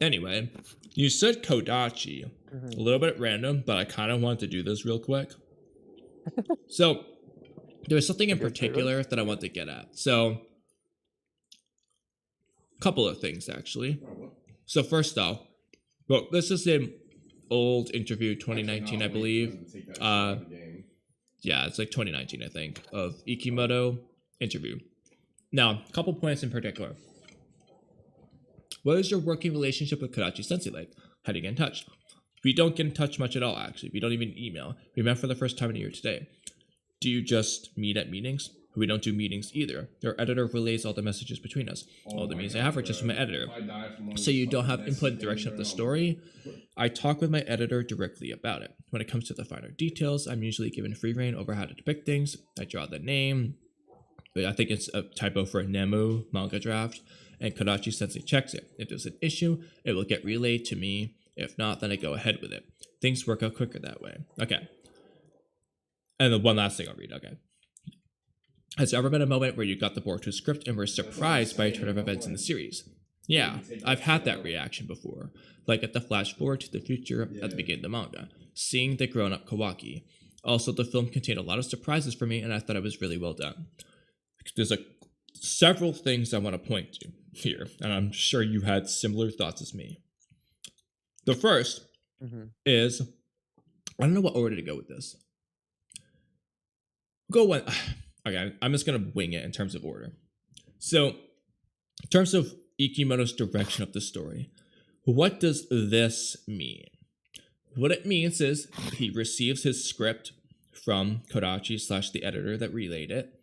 Anyway, you said Kodachi. A Mhm. little bit random, but I kind of want to do this real quick. So, there's something in A good choice. particular that I want to get at. So, a couple of things actually. So, first off, well, this is an old interview, 2019, I believe. Yeah, it's like 2019, I think, of Ikemoto interview. Now, a couple points in particular. What is your working relationship with Kadachi Sensei like? How do you get in touch? We don't get in touch much at all, actually. We don't even email. We met for the first time in a year today. Do you just meet at meetings? We don't do meetings either. Your editor relays all the messages between us. All the meetings I have are just from my editor. So you don't have input and direction of the story. I talk with my editor directly about it. When it comes to the finer details, I'm usually given free reign over how to depict things. I draw the name. I think it's a typo for a Nemu manga draft. And Kadachi Sensei checks it. If there's an issue, it will get relayed to me. If not, then I go ahead with it. Things work out quicker that way. Okay. And then one last thing I'll read. Okay. Has there ever been a moment where you got the Boruto script and were surprised by a turn of events in the series? Yeah, I've had that reaction before, like at the flash forward to the future at the beginning of the manga, seeing the grown-up Kawaki. Also, the film contained a lot of surprises for me, and I thought it was really well done. There's several things I want to point to here, and I'm sure you had similar thoughts as me. The first is, I don't know what order to go with this. Go one. Okay, I'm just gonna wing it in terms of order. So, in terms of Ikemoto's direction of the story, what does this mean? What it means is he receives his script from Kodachi / the editor that relayed it,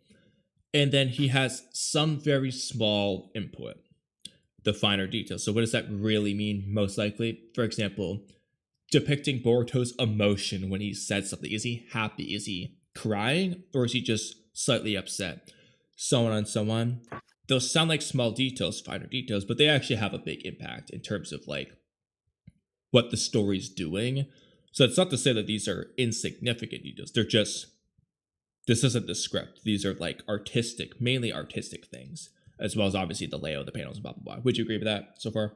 and then he has some very small input, the finer details. So what does that really mean? Most likely, for example, depicting Boruto's emotion when he said something. Is he happy? Is he crying? Or is he just slightly upset? So on and so on. Those sound like small details, finer details, but they actually have a big impact in terms of like what the story's doing. So it's not to say that these are insignificant details. They're just, this isn't the script. These are like artistic, mainly artistic things, as well as obviously the layout, the panels, blah, blah, blah. Would you agree with that so far?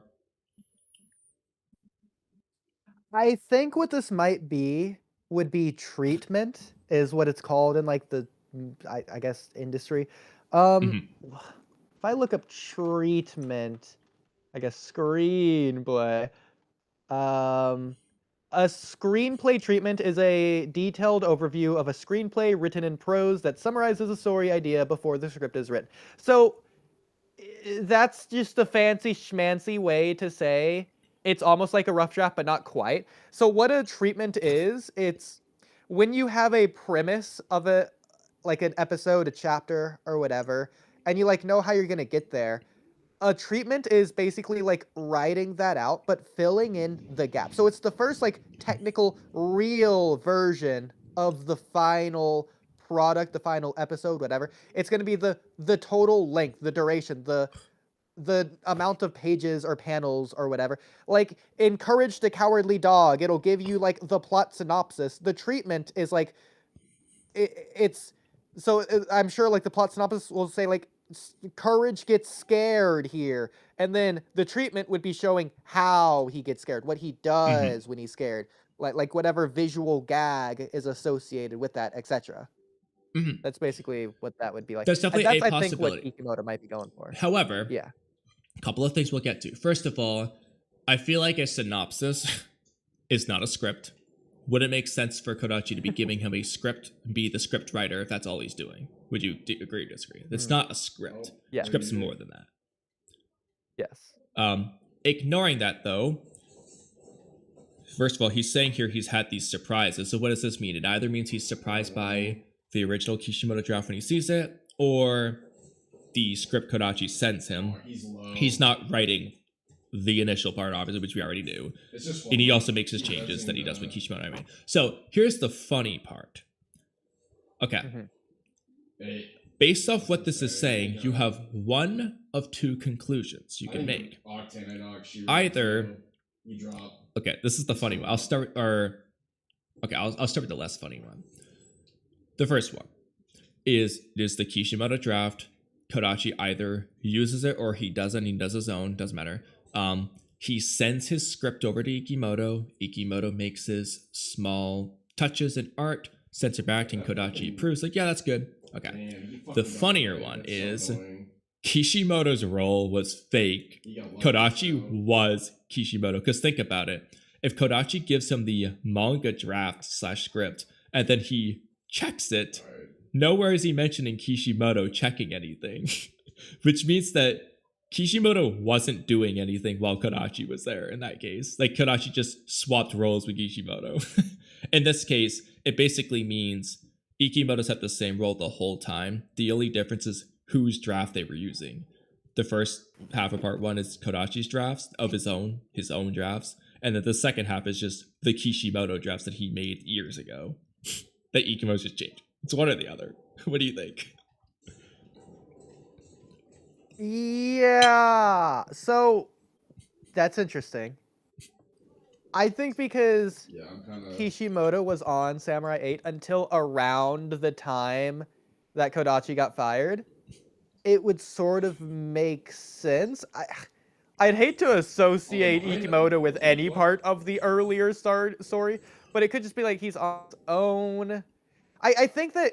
I think what this might be would be treatment is what it's called in like the I guess industry. Mm-hmm. If I look up treatment, I guess screenplay. Um, a screenplay treatment is a detailed overview of a screenplay written in prose that summarizes a story idea before the script is written. So that's just a fancy schmancy way to say it's almost like a rough draft, but not quite. So what a treatment is, it's when you have a premise of a like an episode, a chapter, or whatever, and you like know how you're gonna get there. A treatment is basically like writing that out, but filling in the gap. So it's the first like technical, real version of the final product, the final episode, whatever. It's going to be the total length, the duration, the amount of pages or panels or whatever. Like encourage the cowardly dog, it'll give you like the plot synopsis. The treatment is like it's so I'm sure like the plot synopsis will say like courage gets scared here, and then the treatment would be showing how he gets scared, what he Mm-hmm. does when he's scared, like whatever visual gag is associated with that, etc. Mm-hmm. That's basically what that would be like, That's and definitely a that's I think what possibility. Kishimoto might be going for. However, Yeah. a couple of things we'll get to. First of all, I feel like a synopsis is not a script. Would it make sense for Kodachi to be giving him a script, be the script writer, if that's all he's doing? Would you agree or disagree? It's Mm. not a script. Yes. Script's more than that. Yes. Ignoring that, though, first of all, he's saying here he's had these surprises. So what does this mean? It either means he's surprised by the original Kishimoto draft when he sees it, or the script Kodachi sends him. He's not writing the initial part, obviously, which we already knew. And he also makes his changes that he does with Kishimoto anime. So here's the funny part. Okay. Based off what this is saying, you have one of two conclusions you can make. Either, okay, this is the funny one. I'll start with the less funny one. The first one is the Kishimoto draft. Kodachi either uses it or he doesn't. He does his own. Doesn't matter. He sends his script over to Ikemoto. Ikemoto makes his small touches in art, sends it back, and Kodachi approves. Like, yeah, that's good. Okay. The funnier one is Kishimoto's role was fake. Kodachi was Kishimoto. Because think about it. If Kodachi gives him the manga draft slash script and then he checks it, nowhere is he mentioning Kishimoto checking anything. Which means that Kishimoto wasn't doing anything while Kodachi was there in that case. Like, Kodachi just swapped roles with Kishimoto. In this case, it basically means Ikimoto's had the same role the whole time. The only difference is whose draft they were using. The first half of part one is Kodachi's drafts of his own drafts. And then the second half is just the Kishimoto drafts that he made years ago that Ikimoto's just changed. It's one or the other. What do you think? Yeah. So that's interesting. I think because Kishimoto was on Samurai 8 until around the time that Kodachi got fired, it would sort of make sense. I'd hate to associate Ikemoto with any part of the earlier story, but it could just be like he's on his own. I think that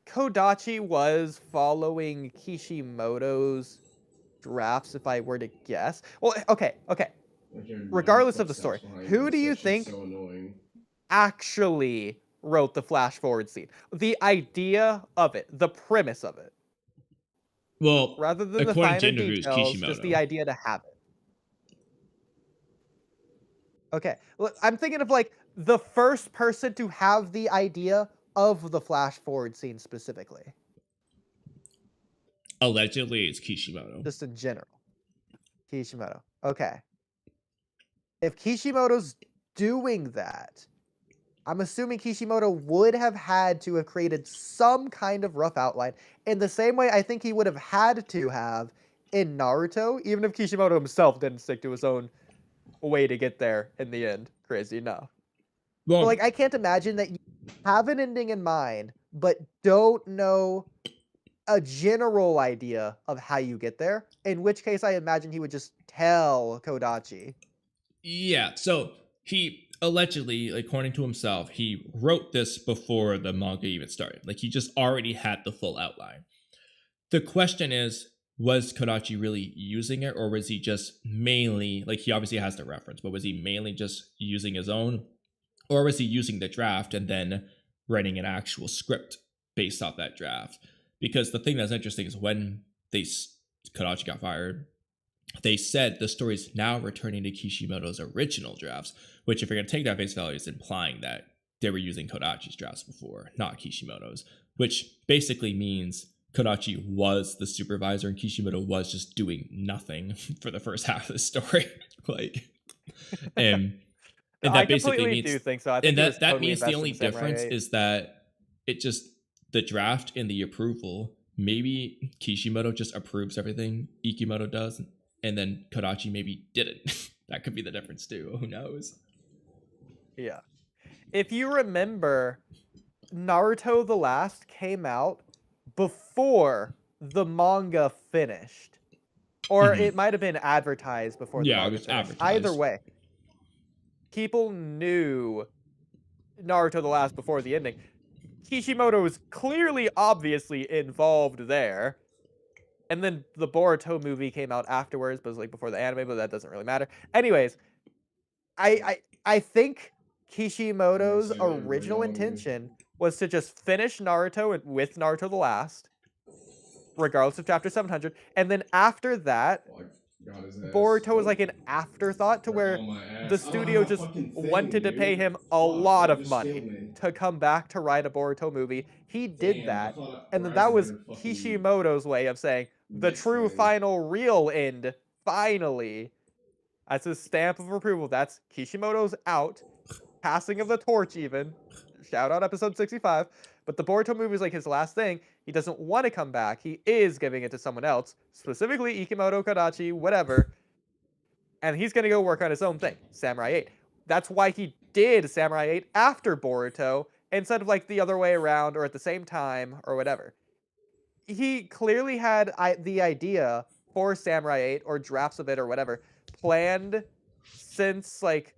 Kodachi was following Kishimoto's drafts, if I were to guess. Well, okay. Regardless of the story, who do you think actually wrote the flash forward scene? The idea of it, the premise of it. Well, rather than the according to finer interviews, details, Kishimoto. just the idea to have it. Okay, look, I'm thinking of like the first person to have the idea of the flash forward scene specifically. Allegedly, it's Kishimoto. Just in general. Kishimoto. Okay. If Kishimoto's doing that, I'm assuming Kishimoto would have had to have created some kind of rough outline in the same way I think he would have had to have in Naruto, even if Kishimoto himself didn't stick to his own way to get there in the end. Crazy enough. Well, but like, I can't imagine that you have an ending in mind, but don't know a general idea of how you get there, in which case I imagine he would just tell Kodachi. Yeah, so he allegedly, according to himself, he wrote this before the manga even started. Like, he just already had the full outline. The question is, was Kodachi really using it, or was he just mainly, like, he obviously has the reference, but was he mainly just using his own? Or was he using the draft and then writing an actual script based off that draft? Because the thing that's interesting is when Kodachi got fired, they said the story's now returning to Kishimoto's original drafts, which, if you're going to take that face value, is implying that they were using Kodachi's drafts before, not Kishimoto's, which basically means Kodachi was the supervisor and Kishimoto was just doing nothing for the first half of the story. And that basically means, do think so. I think and that totally means the only difference is that it just, the draft and the approval, maybe Kishimoto just approves everything Ikemoto does, and then Kodachi maybe didn't. That could be the difference too. Who knows? Yeah. If you remember, Naruto the Last came out before the manga finished. Or it might have been advertised before the manga finished. Advertised. Either way, people knew Naruto the Last before the ending. Kishimoto was clearly, obviously involved there. And then the Boruto movie came out afterwards, but it was like before the anime, but that doesn't really matter. Anyways, I think Kishimoto's original intention was to just finish Naruto with Naruto the Last, regardless of chapter 700, and then after that, Boruto was like an afterthought to where the studio just wanted to pay him a lot of money to come back to write a Boruto movie. He did that, and then that was Kishimoto's way of saying the true final real end, finally. That's his stamp of approval. That's Kishimoto's out, passing of the torch even. Shout out episode 65. But the Boruto movie is like his last thing. He doesn't want to come back. He is giving it to someone else, specifically Ikemoto, Kodachi, whatever. And he's going to go work on his own thing, Samurai 8. That's why he did Samurai 8 after Boruto, instead of like the other way around or at the same time or whatever. He clearly had the idea for Samurai 8 or drafts of it or whatever planned since like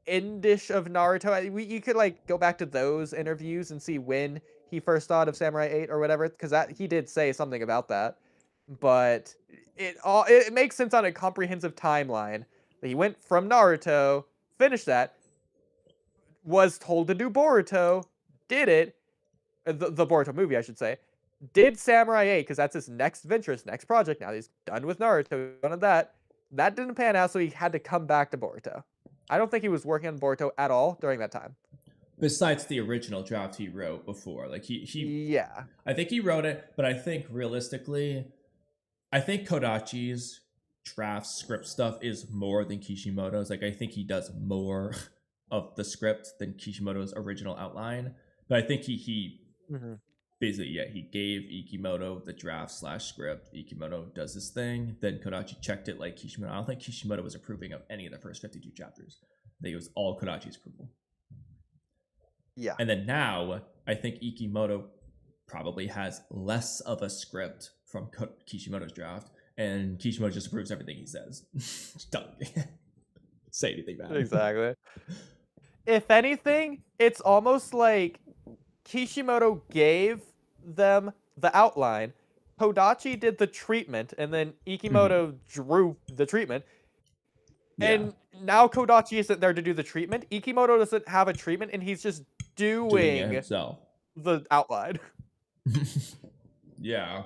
endish of Naruto. You could like go back to those interviews and see when he first thought of Samurai 8 or whatever, because that he did say something about that. But it makes sense on a comprehensive timeline that he went from Naruto, finished that, was told to do Boruto, did it, the Boruto movie, I should say, did Samurai 8, because that's his next venture, his next project. Now he's done with Naruto, done with that. That didn't pan out, so he had to come back to Boruto. I don't think he was working on Boruto at all during that time. Besides the original draft he wrote before. Like, yeah. I think he wrote it, but I think realistically, I think Kodachi's draft script stuff is more than Kishimoto's. Like, I think he does more of the script than Kishimoto's original outline. But I think he basically, yeah, he gave Ikemoto the draft / script. Ikemoto does his thing. Then Kodachi checked it like Kishimoto. I don't think Kishimoto was approving of any of the first 52 chapters. I think it was all Kodachi's approval. Yeah. And then now, I think Ikemoto probably has less of a script from Kishimoto's draft, and Kishimoto just approves everything he says. Don't say anything bad. Exactly. If anything, it's almost like Kishimoto gave them the outline, Kodachi did the treatment, and then Ikemoto drew the treatment. Yeah. And now Kodachi isn't there to do the treatment. Ikemoto doesn't have a treatment, and he's just doing it himself. The outline. Yeah.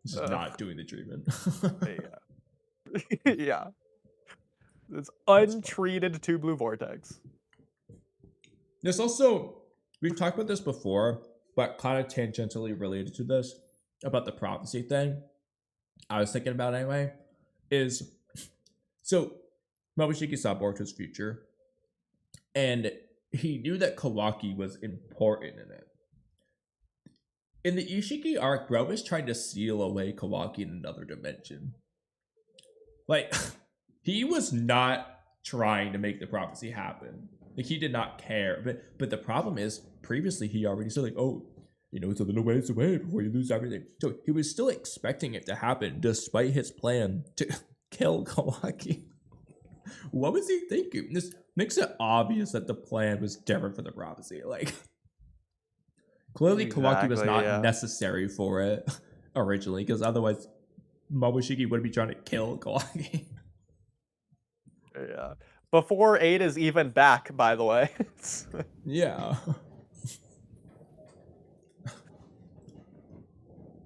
Just not doing the treatment. Yeah. Yeah. It's untreated 2 blue vortex. There's also, we've talked about this before, but kind of tangentially related to this, about the prophecy thing. I was thinking about anyway, is, so Momoshiki saw Boruto's future, and he knew that Kawaki was important in it. In the Ishiki arc, Bro is trying to seal away Kawaki in another dimension. Like, he was not trying to make the prophecy happen. Like, he did not care. But the problem is, previously he already said, like, oh, you know, it's a little ways away before you lose everything. So he was still expecting it to happen, despite his plan to kill Kawaki. What was he thinking? This makes it obvious that the plan was different for the prophecy. Like, clearly Kawaki was not necessary for it originally, because otherwise Momoshiki would be trying to kill Kawaki. Yeah. Before 8 is even back, by the way. Yeah.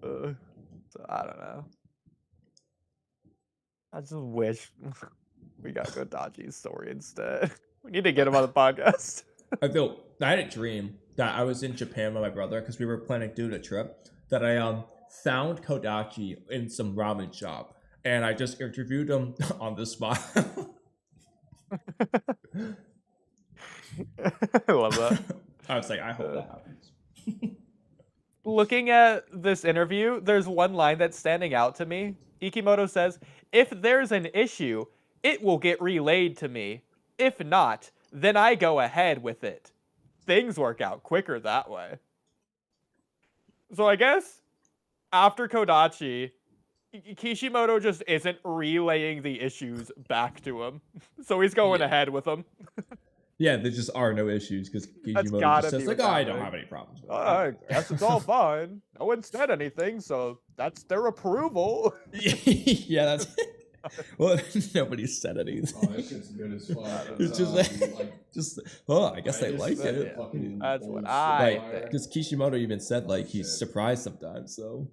So I don't know. I just wish we got Kodachi's story instead. We need to get him on the podcast. I had a dream that I was in Japan with my brother, because we were planning to do a trip, that I found Kodachi in some ramen shop, and I just interviewed him on the spot. I love that. I was like, I hope that happens. Looking at this interview, there's one line that's standing out to me. Ikemoto says, "If there's an issue, it will get relayed to me. If not, then I go ahead with it. Things work out quicker that way." So I guess after Kodachi, Kishimoto just isn't relaying the issues back to him. So he's going ahead with them. Yeah, there just are no issues, because Kishimoto just says, like, oh, I don't have any problems with it. I guess it's all fine. No one said anything, so that's their approval. Yeah, that's it. Well, nobody said anything. Oh, it's just good as fuck. It's just oh, I guess they like it. That's what I think. Because Kishimoto even said, like, he's surprised sometimes, so